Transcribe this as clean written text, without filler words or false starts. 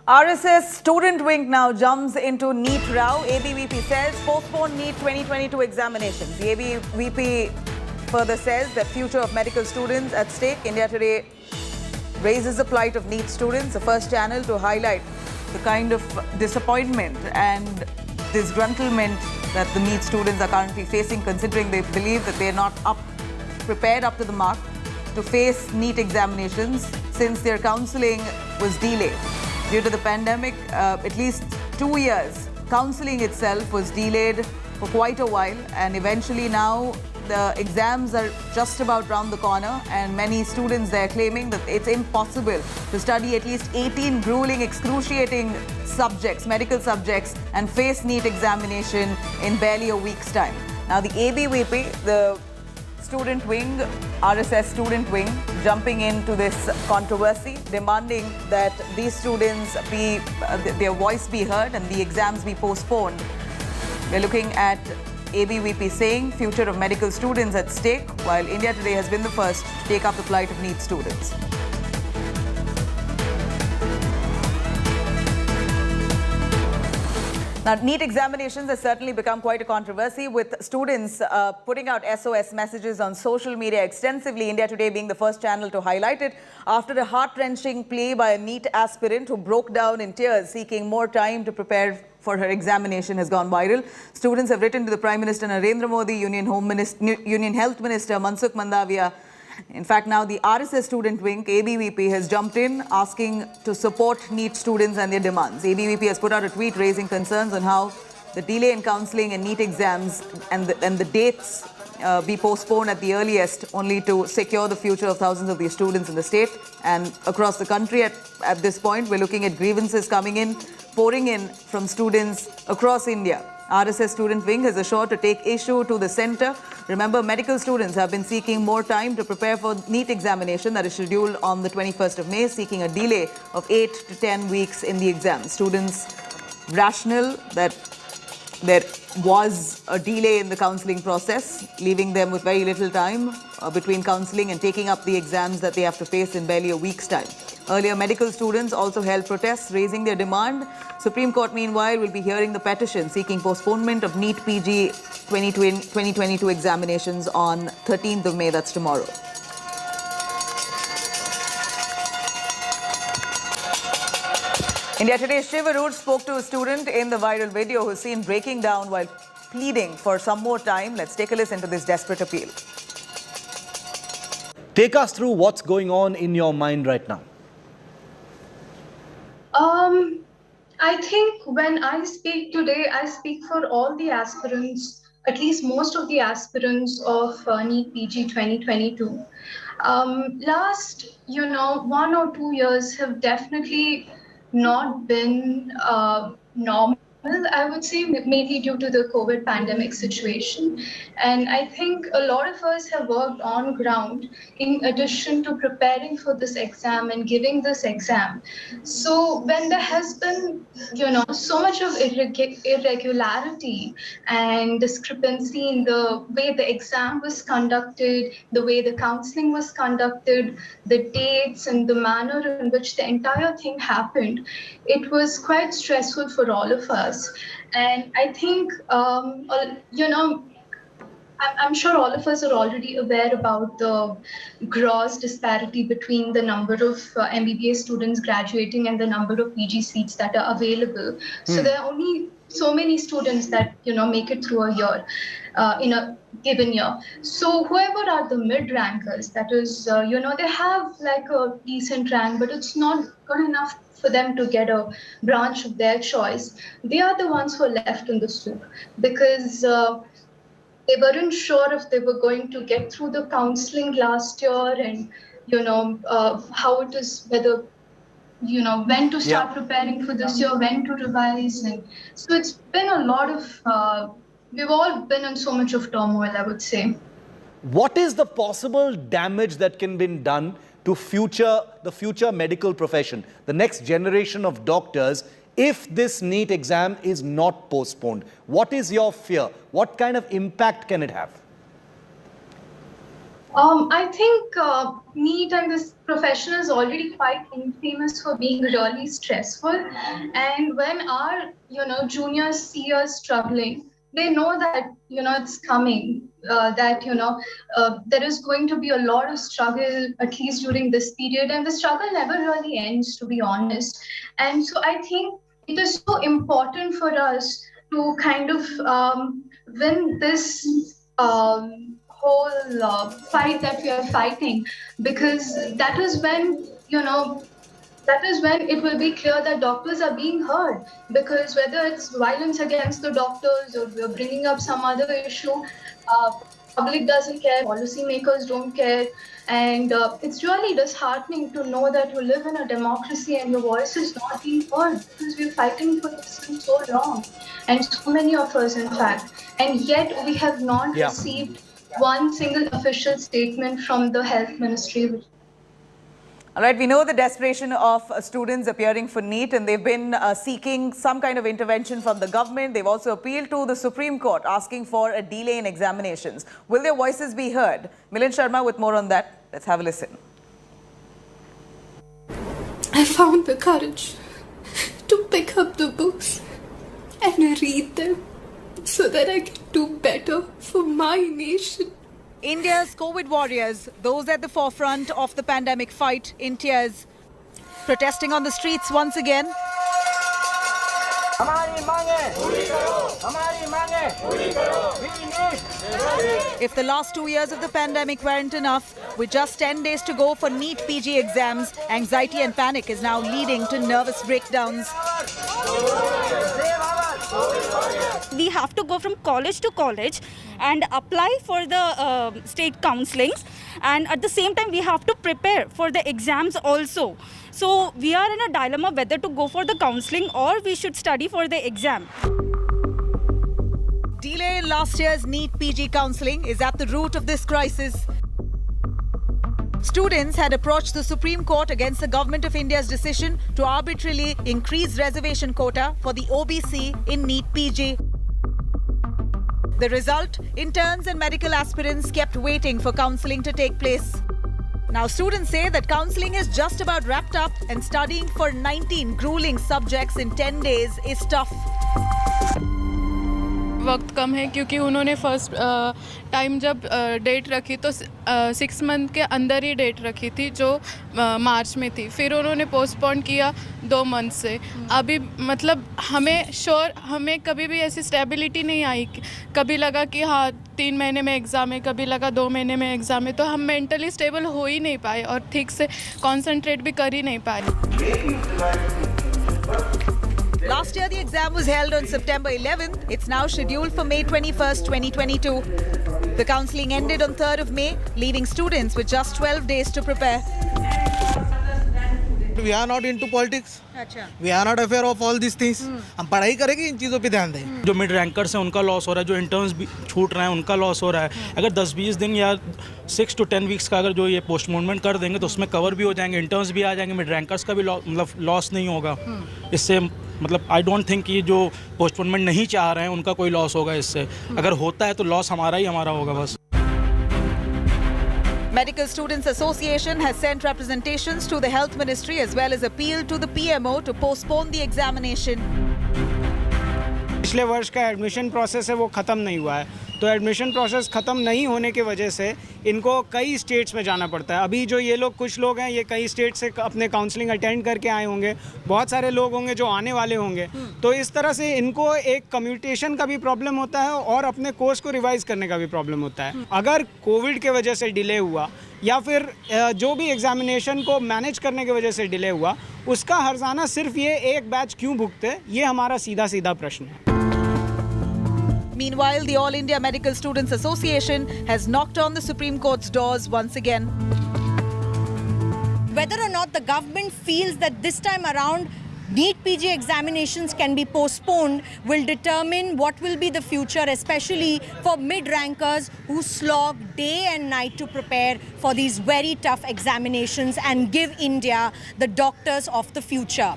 RSS student wing now jumps into NEET row. ABVP says postpone NEET 2022 examinations. The ABVP further says that future of medical students at stake. India Today raises the plight of NEET students, the first channel to highlight the kind of disappointment and disgruntlement that the NEET students are currently facing, considering they believe that they are not prepared up to the mark to face NEET examinations since their counselling was delayed. Due to the pandemic, at least 2 years, counselling itself was delayed for quite a while, and eventually now the exams are just about round the corner, and many students there claiming that it's impossible to study at least 18 grueling, excruciating subjects, medical subjects, and face NEET examination in barely a week's time. Now the ABVP, the student wing, RSS student wing, jumping into this controversy, demanding that these students be, their voice be heard and the exams be postponed. We're looking at ABVP saying future of medical students at stake, while India Today has been the first to take up the plight of NEET students. Now, NEET examinations has certainly become quite a controversy, with students putting out SOS messages on social media extensively, India Today being the first channel to highlight it after a heart-wrenching plea by a NEET aspirant who broke down in tears seeking more time to prepare for her examination has gone viral. Students have written to the Prime Minister Narendra Modi, Union Health Minister Mansukh Mandavia. In fact, now the RSS student wing, ABVP, has jumped in asking to support NEET students and their demands. ABVP has put out a tweet raising concerns on how the delay in counselling and NEET exams and the dates be postponed at the earliest, only to secure the future of thousands of these students in the state and across the country. At this point, we're looking at grievances pouring in from students across India. RSS student wing has assured to take issue to the centre. Remember, medical students have been seeking more time to prepare for NEET examination that is scheduled on the 21st of May, seeking a delay of 8 to 10 weeks in the exam. Students' rationale that there was a delay in the counselling process, leaving them with very little time between counselling and taking up the exams that they have to face in barely a week's time. Earlier, medical students also held protests raising their demand. Supreme Court, meanwhile, will be hearing the petition seeking postponement of NEET PG 2022 examinations on 13th of May, that's tomorrow. India Today's Shiv Arur spoke to a student in the viral video who's seen breaking down while pleading for some more time. Let's take a listen to this desperate appeal. Take us through what's going on in your mind right now. I think when I speak today, I speak for all the aspirants, at least most of the aspirants of NEET PG 2022. Last, 1 or 2 years have definitely not been normal, I would say, mainly due to the COVID pandemic situation. And I think a lot of us have worked on ground in addition to preparing for this exam and giving this exam. So when there has been, so much of irregularity and discrepancy in the way the exam was conducted, the way the counseling was conducted, the dates and the manner in which the entire thing happened, it was quite stressful for all of us. And I think, I'm sure all of us are already aware about the gross disparity between the number of MBBS students graduating and the number of PG seats that are available. So there are only so many students that, make it through a year, in a given year. So whoever are the mid-rankers, that is, they have like a decent rank, but it's not good enough for them to get a branch of their choice. They are the ones who are left in the soup because they weren't sure if they were going to get through the counseling last year and, how it is, whether, when to start preparing for this year, when to revise. And so it's been a lot of, we've all been in so much of turmoil, I would say. What is the possible damage that can be done to the future medical profession, the next generation of doctors, if this NEET exam is not postponed? What is your fear? What kind of impact can it have? I think NEET and this profession is already quite infamous for being really stressful. And when our, juniors see us struggling, they know that, it's coming, that, there is going to be a lot of struggle, at least during this period. And the struggle never really ends, to be honest. And so I think it is so important for us to kind of win this whole fight that we are fighting, because that is when it will be clear that doctors are being heard. Because whether it's violence against the doctors or we're bringing up some other issue, public doesn't care, policymakers don't care. And it's really disheartening to know that you live in a democracy and your voice is not being heard, because we're fighting for this since so long, and so many of us, in fact. And yet we have not received one single official statement from the health ministry. All right, we know the desperation of students appearing for NEET, and they've been seeking some kind of intervention from the government. They've also appealed to the Supreme Court asking for a delay in examinations. Will their voices be heard? Milind Sharma with more on that. Let's have a listen. I found the courage to pick up the books and read them so that I can do better for my nation. India's COVID warriors, those at the forefront of the pandemic fight, in tears, protesting on the streets once again. If the last 2 years of the pandemic weren't enough, with just 10 days to go for NEET PG exams, anxiety and panic is now leading to nervous breakdowns. We have to go from college to college and apply for the state counselings, and at the same time we have to prepare for the exams also. So we are in a dilemma whether to go for the counselling or we should study for the exam. Delay in last year's NEET PG counselling is at the root of this crisis. Students had approached the Supreme Court against the Government of India's decision to arbitrarily increase reservation quota for the OBC in NEET PG. The result, interns and medical aspirants kept waiting for counselling to take place. Now students say that counselling is just about wrapped up, and studying for 19 grueling subjects in 10 days is tough. वक्त कम है क्योंकि उन्होंने first time जब date रखी तो 6 month के अंदर ही date रखी थी, जो मार्च में थी. फिर उन्होंने पोस्टपोन किया 2 मंथ से. अभी मतलब हमें कभी भी ऐसी स्टेबिलिटी नहीं आई. कभी लगा कि हाँ 3 महीने में एग्ज़ाम है, कभी लगा 2 महीने में एग्ज़ाम है. तो हम मेंटली स्टेबल हो ही नहीं पाए और ठीक से कॉन्सेंट्रेट भी कर ही नहीं पाए. Last year, the exam was held on September 11th. It's now scheduled for May 21st, 2022. The counselling ended on 3rd of May, leaving students with just 12 days to prepare. We are not into politics. अच्छा. We are not aware of all these things. हम पढ़ाई करेंगे, इन चीज़ों पे ध्यान दें. जो mid rankers हैं उनका लॉस हो रहा है, जो इंटर्न्स भी छूट रहे हैं उनका लॉस हो रहा है. अगर 10-20 दिन या 6 to 10 वीक्स का अगर जो ये पोस्टपोनमेंट कर देंगे तो उसमें कवर भी हो जाएंगे, इंटर्न्स भी आ जाएंगे, मिड रैंकर्स का भी मतलब लॉस नहीं होगा. इससे मतलब आई डोंट थिंक ये जो पोस्टपोनमेंट नहीं चाह रहे हैं उनका कोई लॉस होगा इससे. अगर होता है तो लॉस हमारा होगा बस. Medical Students Association has sent representations to the Health Ministry as well as appealed to the PMO to postpone the examination. पिछले वर्ष का एडमिशन प्रोसेस है वो ख़त्म नहीं हुआ है, तो एडमिशन प्रोसेस ख़त्म नहीं होने की वजह से इनको कई स्टेट्स में जाना पड़ता है. अभी जो ये लोग कुछ लोग हैं ये कई स्टेट से अपने काउंसलिंग अटेंड करके आए होंगे, बहुत सारे लोग होंगे जो आने वाले होंगे. तो इस तरह से इनको एक कम्यूटेशन का भी प्रॉब्लम होता है और अपने कोर्स को रिवाइज करने का भी प्रॉब्लम होता है. अगर कोविड के वजह से डिले हुआ या फिर जो भी एग्जामिनेशन को मैनेज करने की वजह से डिले हुआ, उसका हर्जाना सिर्फ ये एक बैच क्यों भुगते, ये हमारा सीधा प्रश्न है. Meanwhile, the All India Medical Students Association has knocked on the Supreme Court's doors once again. Whether or not the government feels that this time around NEET PG examinations can be postponed will determine what will be the future, especially for mid-rankers who slog day and night to prepare for these very tough examinations and give India the doctors of the future.